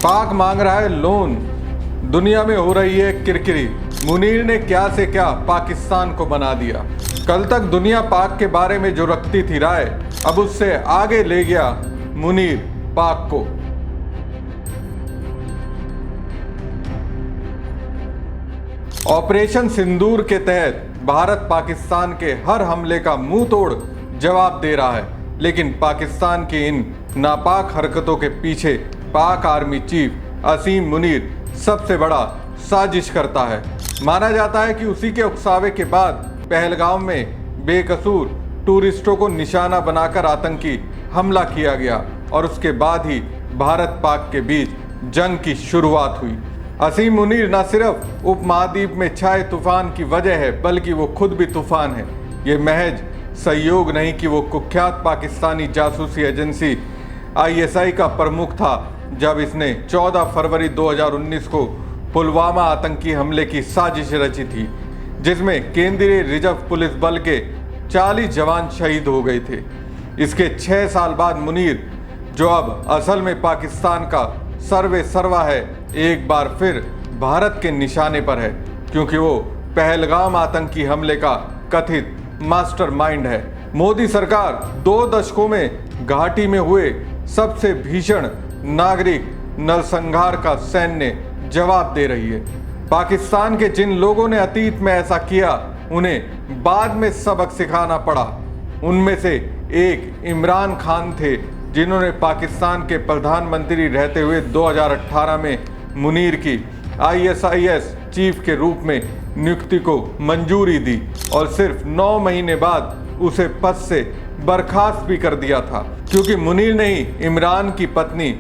पाक मांग रहा है लोन, दुनिया में हो रही है किरकिरी। मुनीर ने क्या से क्या पाकिस्तान को बना दिया। कल तक दुनिया पाक के बारे में जो रखती थी राय, अब उससे आगे ले गया मुनीर पाक को। ऑपरेशन सिंदूर के तहत भारत पाकिस्तान के हर हमले का मुंह तोड़ जवाब दे रहा है, लेकिन पाकिस्तान की इन नापाक हरकतों के पीछे पाक आर्मी चीफ असीम मुनीर सबसे बड़ा साजिश करता है। माना जाता है कि उसी के उकसावे के बाद पहलगाम में बेकसूर टूरिस्टों को निशाना बनाकर आतंकी हमला किया गया और उसके बाद ही भारत पाक के बीच जंग की शुरुआत हुई। असीम मुनीर न सिर्फ उपमहाद्वीप में छाए तूफान की वजह है, बल्कि वो खुद भी तूफान है। ये महज सहयोग नहीं कि वो कुख्यात पाकिस्तानी जासूसी एजेंसी ISI का प्रमुख था जब इसने 14 फरवरी 2019 को पुलवामा आतंकी हमले की साजिश रची थी, जिसमें केंद्रीय रिजर्व पुलिस बल के 40 जवान शहीद हो गए थे। इसके 6 साल बाद मुनीर, जो अब असल में पाकिस्तान का सर्वे सर्वा है, एक बार फिर भारत के निशाने पर है, क्योंकि वो पहलगाम आतंकी हमले का कथित मास्टरमाइंड है। मोदी सरकार 2 दशकों में घाटी में हुए सबसे भीषण नागरिक नरसंहार का सैन्य जवाब दे रही है। पाकिस्तान के जिन लोगों ने अतीत में ऐसा किया, उन्हें बाद में सबक सिखाना पड़ा। उनमें से एक इमरान खान थे, जिन्होंने पाकिस्तान के प्रधानमंत्री रहते हुए 2018 में मुनीर की ISIS चीफ के रूप में नियुक्ति को मंजूरी दी और सिर्फ 9 महीने बाद उसे पद से बर्खास्त भी कर दिया था, क्योंकि मुनीर ने ही इमरान की पत्नी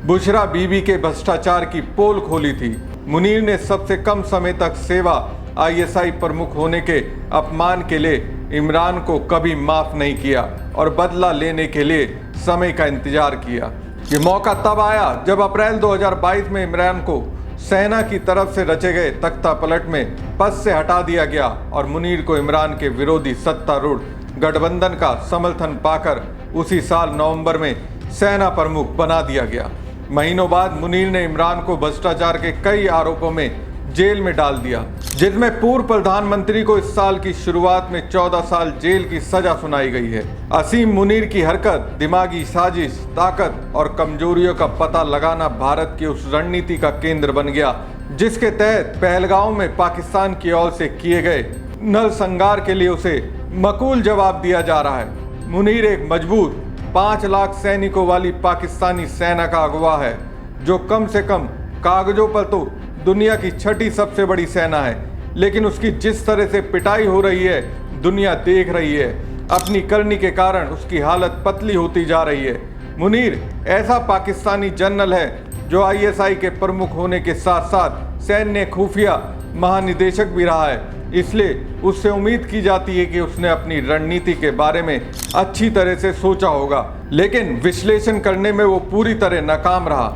बुशरा बीबी के भ्रष्टाचार की पोल खोली थी। मुनीर ने सबसे कम समय तक सेवा ISI प्रमुख होने के अपमान के लिए इमरान को कभी माफ नहीं किया और बदला लेने के लिए समय का इंतजार किया। ये मौका तब आया जब अप्रैल 2022 में इमरान को सेना की तरफ से रचे गए तख्ता पलट में पद से हटा दिया गया और मुनीर को इमरान के विरोधी सत्तारूढ़ गठबंधन का समर्थन पाकर उसी साल नवंबर में सेना प्रमुख बना दिया गया। महीनों बाद मुनीर ने इमरान को भ्रष्टाचार के कई आरोपों में जेल में डाल दिया, जिसमें पूर्व प्रधानमंत्री को इस साल की शुरुआत में 14 साल जेल की सजा सुनाई गई है। असीम मुनीर की हरकत, दिमागी साजिश, ताकत और कमजोरियों का पता लगाना भारत की उस रणनीति का केंद्र बन गया, जिसके तहत पहलगाम में पाकिस्तान की ओर से किए गए नरसंहार के लिए उसे मकूल जवाब दिया जा रहा है। मुनीर एक मजबूत 5 लाख सैनिकों वाली पाकिस्तानी सेना का अगवा है, जो कम से कम कागजों पर तो दुनिया की 6ठी सबसे बड़ी सेना है, लेकिन उसकी जिस तरह से पिटाई हो रही है दुनिया देख रही है। अपनी करनी के कारण उसकी हालत पतली होती जा रही है। मुनीर ऐसा पाकिस्तानी जनरल है जो ISI के प्रमुख होने के साथ साथ सैन्य खुफिया महानिदेशक भी रहा है, इसलिए उससे उम्मीद की जाती है कि उसने अपनी रणनीति के बारे में अच्छी तरह से सोचा होगा, लेकिन विश्लेषण करने में वो पूरी तरह नाकाम रहा।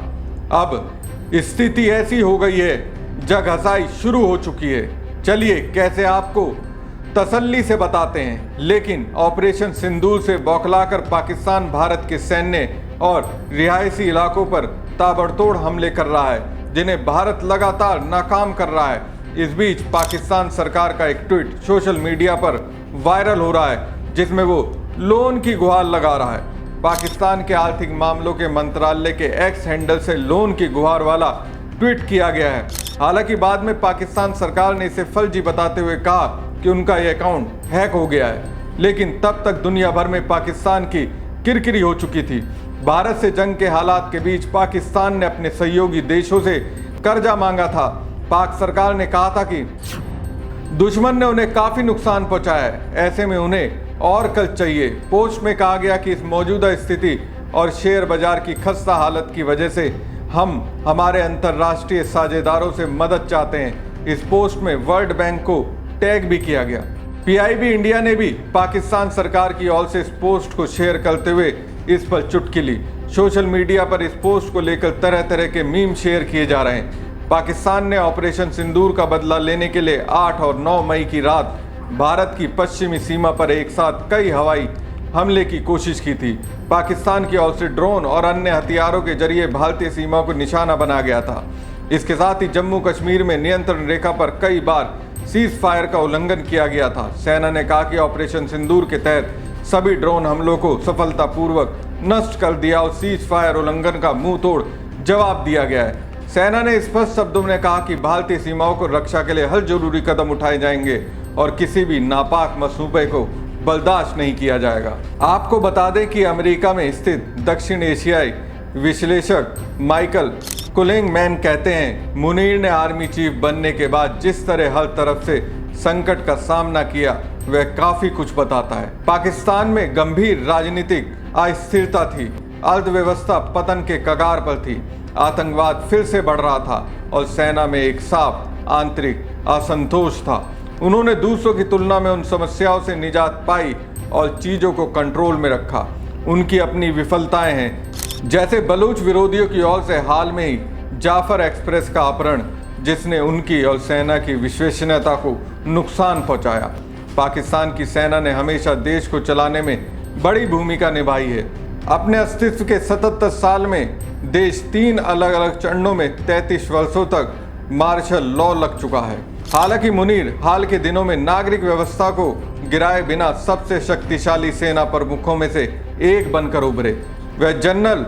अब स्थिति ऐसी हो गई है, जग हसाई शुरू हो चुकी है। चलिए कैसे आपको तसल्ली से बताते हैं। लेकिन ऑपरेशन सिंदूर से बौखलाकर पाकिस्तान भारत के सैन्य और रिहायशी इलाकों पर ताबड़तोड़ हमले कर रहा है, जिन्हें भारत लगातार नाकाम कर रहा है। इस बीच पाकिस्तान सरकार का एक ट्वीट सोशल मीडिया पर वायरल हो रहा है, जिसमें वो लोन की गुहार लगा रहा है। पाकिस्तान के आर्थिक मामलों के मंत्रालय के एक्स हैंडल से लोन की गुहार वाला ट्वीट किया गया है। हालांकि बाद में पाकिस्तान सरकार ने इसे फर्जी बताते हुए कहा कि उनका यह अकाउंट हैक हो गया है, लेकिन तब तक दुनिया भर में पाकिस्तान की किरकिरी हो चुकी थी। भारत से जंग के हालात के बीच पाकिस्तान ने अपने सहयोगी देशों से कर्जा मांगा था। पाक सरकार ने कहा था कि दुश्मन ने उन्हें काफ़ी नुकसान पहुंचाया है, ऐसे में उन्हें और कर्ज चाहिए। पोस्ट में कहा गया कि इस मौजूदा स्थिति और शेयर बाजार की खस्ता हालत की वजह से हम हमारे अंतर्राष्ट्रीय साझेदारों से मदद चाहते हैं। इस पोस्ट में वर्ल्ड बैंक को टैग भी किया गया। PIB इंडिया ने भी पाकिस्तान सरकार की ओर से इस पोस्ट को शेयर करते हुए इस पर चुटकी ली। सोशल मीडिया पर इस पोस्ट को लेकर तरह तरह के मीम शेयर किए जा रहे हैं। पाकिस्तान ने ऑपरेशन सिंदूर का बदला लेने के लिए 8 और 9 मई की रात भारत की पश्चिमी सीमा पर एक साथ कई हवाई हमले की कोशिश की थी। पाकिस्तान की ओर से ड्रोन और अन्य हथियारों के जरिए भारतीय सीमा को निशाना बना गया था। इसके साथ ही जम्मू कश्मीर में नियंत्रण रेखा पर कई बार सीज फायर का उल्लंघन किया गया था। सेना ने कहा कि ऑपरेशन सिंदूर के तहत सभी ड्रोन हमलों को सफलतापूर्वक नष्ट कर दिया और सीज फायर उल्लंघन का मुंह तोड़ जवाब दिया गया है। सेना ने स्पष्ट शब्दों में कहा कि भारतीय सीमाओं को रक्षा के लिए हर जरूरी कदम उठाए जाएंगे और किसी भी नापाक मंसूबे को बर्दाश्त नहीं किया जाएगा। आपको बता दें कि अमेरिका में स्थित दक्षिण एशियाई विश्लेषक माइकल कुलिंगमैन कहते हैं, मुनीर ने आर्मी चीफ बनने के बाद जिस तरह हर तरफ से संकट का सामना किया वह काफी कुछ बताता है। पाकिस्तान में गंभीर राजनीतिक अस्थिरता थी, अर्थव्यवस्था पतन के कगार पर थी, आतंकवाद फिर से बढ़ रहा था और सेना में एक साफ आंतरिक असंतोष था। उन्होंने दूसरों की तुलना में उन समस्याओं से निजात पाई और चीजों को कंट्रोल में रखा। उनकी अपनी विफलताएं हैं, जैसे बलूच विरोधियों की ओर से हाल में ही जाफर एक्सप्रेस का अपहरण, जिसने उनकी और सेना की विश्वसनीयता को नुकसान पहुंचाया। पाकिस्तान की सेना ने हमेशा देश को चलाने में बड़ी भूमिका निभाई है। अपने अस्तित्व के 77 साल में देश 3 अलग अलग चरणों में 33 वर्षों तक मार्शल लॉ लग चुका है। हालांकि मुनीर हाल के दिनों में नागरिक व्यवस्था को गिराए बिना सबसे शक्तिशाली सेना प्रमुखों में से एक बनकर उभरे। वह जनरल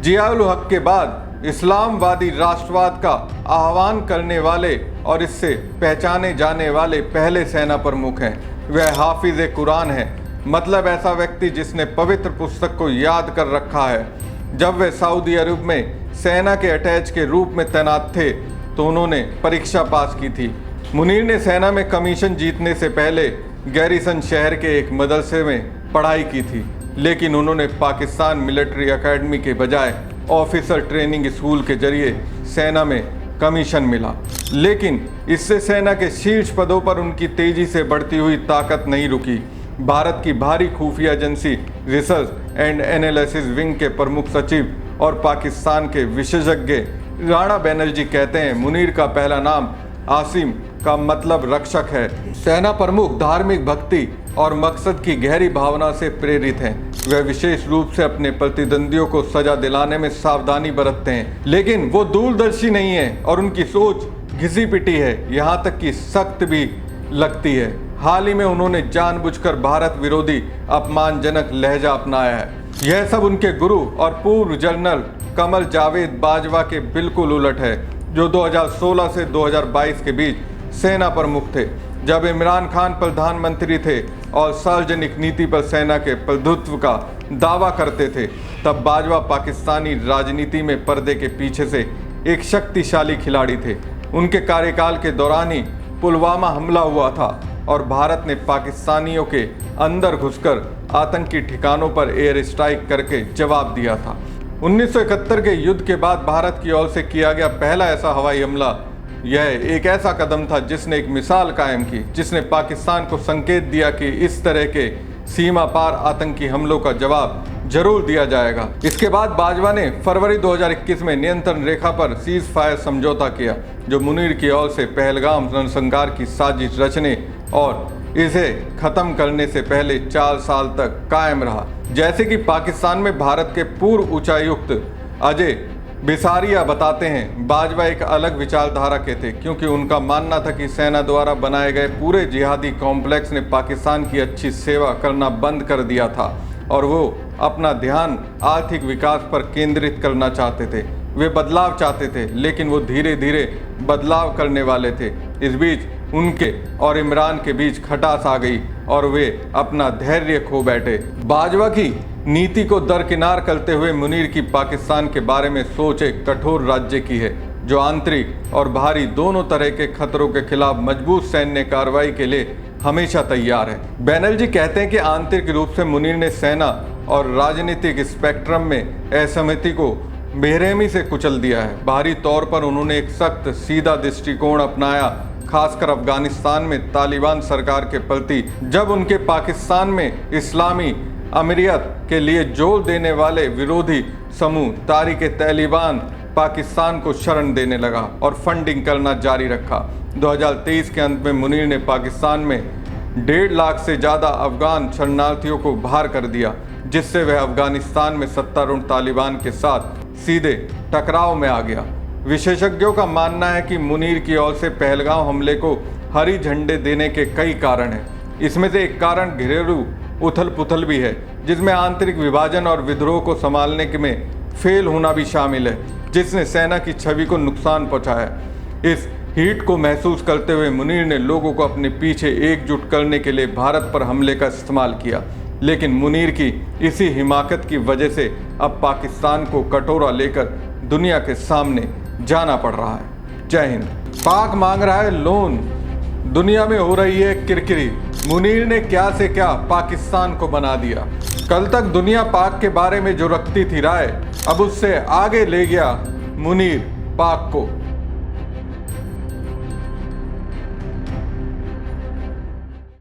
जियाउल हक के बाद इस्लामवादी राष्ट्रवाद का आह्वान करने वाले और इससे पहचाने जाने वाले पहले सेना प्रमुख हैं। वह हाफिज कुरान है, मतलब ऐसा व्यक्ति जिसने पवित्र पुस्तक को याद कर रखा है। जब वे सऊदी अरब में सेना के अटैच के रूप में तैनात थे तो उन्होंने परीक्षा पास की थी। मुनीर ने सेना में कमीशन जीतने से पहले गैरिसन शहर के एक मदरसे में पढ़ाई की थी, लेकिन उन्होंने पाकिस्तान मिलिट्री एकेडमी के बजाय ऑफिसर ट्रेनिंग स्कूल के जरिए सेना में कमीशन मिला। लेकिन इससे सेना के शीर्ष पदों पर उनकी तेजी से बढ़ती हुई ताकत नहीं रुकी। भारत की भारी खुफिया agency research and analysis wing के प्रमुख सचिव और पाकिस्तान के विशेषज्ञ राणा बनर्जी कहते हैं, मुनीर का पहला नाम आसिम का मतलब रक्षक है। सेना प्रमुख धार्मिक भक्ति और मकसद की गहरी भावना से प्रेरित हैं। वह विशेष रूप से अपने प्रतिद्वंदियों को सजा दिलाने में सावधानी बरतते हैं, लेकिन वो दूरदर्शी नहीं है और उनकी सोच घिसी पिटी है, यहाँ तक कि सख्त भी लगती है। हाल ही में उन्होंने जानबूझकर भारत विरोधी अपमानजनक लहजा अपनाया है। यह सब उनके गुरु और पूर्व जनरल कमर जावेद बाजवा के बिल्कुल उलट है, जो 2016 से 2022 के बीच सेना प्रमुख थे। जब इमरान खान प्रधानमंत्री थे और सार्वजनिक नीति पर सेना के प्रभुत्व का दावा करते थे, तब बाजवा पाकिस्तानी राजनीति में पर्दे के पीछे से एक शक्तिशाली खिलाड़ी थे। उनके कार्यकाल के दौरान ही पुलवामा हमला हुआ था और भारत ने पाकिस्तानियों के अंदर घुसकर आतंकी ठिकानों पर एयर स्ट्राइक करके जवाब दिया था। 1971 के युद्ध के बाद भारत की ओर से किया गया पहला ऐसा हवाई हमला यह एक ऐसा कदम था जिसने एक मिसाल कायम की, जिसने पाकिस्तान को संकेत दिया कि इस तरह के सीमा पार आतंकी हमलों का जवाब जरूर दिया जाएगा। इसके बाद बाजवा ने फरवरी 2021 में नियंत्रण रेखा पर सीज फायर समझौता किया, जो मुनीर की ओर से पहलगाम नरसंहार की साजिश रचने और इसे खत्म करने से पहले 4 साल तक कायम रहा। जैसे कि पाकिस्तान में भारत के पूर्व उच्चायुक्त अजय बिसारिया बताते हैं, बाजवा एक अलग विचारधारा के थे, क्योंकि उनका मानना था कि सेना द्वारा बनाए गए पूरे जिहादी कॉम्प्लेक्स ने पाकिस्तान की अच्छी सेवा करना बंद कर दिया था और वो अपना ध्यान आर्थिक विकास पर केंद्रित करना चाहते थे। वे बदलाव चाहते थे, लेकिन वो धीरे धीरे बदलाव करने वाले थे। इस बीच उनके और इमरान के बीच खटास आ गई और वे अपना धैर्य खो बैठे। बाजवा की नीति को दरकिनार करते हुए मुनीर की पाकिस्तान के बारे में सोच एक कठोर राज्य की है, जो आंतरिक और बाहरी दोनों तरह के खतरों के खिलाफ मजबूत सैन्य कार्रवाई के लिए हमेशा तैयार है। बनर्जी कहते हैं कि आंतरिक रूप से मुनीर ने सेना और राजनीतिक स्पेक्ट्रम में असहमति को बेरहमी से कुचल दिया है। बाहरी तौर पर उन्होंने एक सख्त सीधा दृष्टिकोण अपनाया, खासकर अफगानिस्तान में तालिबान सरकार के प्रति, जब उनके पाकिस्तान में इस्लामी अमीरियत के लिए जोर देने वाले विरोधी समूह तारीक तालिबान पाकिस्तान को शरण देने लगा और फंडिंग करना जारी रखा। 2023 के अंत में मुनीर ने पाकिस्तान में 1.5 लाख से ज़्यादा अफगान शरणार्थियों को बाहर कर दिया, जिससे वह अफगानिस्तान में सत्तारूढ़ तालिबान के साथ सीधे टकराव में आ गया। विशेषज्ञों का मानना है कि मुनीर की ओर से पहलगाम हमले को हरी झंडे देने के कई कारण हैं। इसमें से एक कारण घरेलू उथल पुथल भी है, जिसमें आंतरिक विभाजन और विद्रोह को संभालने में फेल होना भी शामिल है, जिसने सेना की छवि को नुकसान पहुंचाया। इस हीट को महसूस करते हुए मुनीर ने लोगों को अपने पीछे एकजुट करने के लिए भारत पर हमले का इस्तेमाल किया, लेकिन मुनीर की इसी हिमाकत की वजह से अब पाकिस्तान को कटोरा लेकर दुनिया के सामने जाना पड़ रहा है। जय हिंद। पाक मांग रहा है लोन, दुनिया में हो रही है किरकिरी। मुनीर ने क्या से क्या पाकिस्तान को बना दिया। कल तक दुनिया पाक के बारे में जो रखती थी राय, अब उससे आगे ले गया मुनीर पाक को।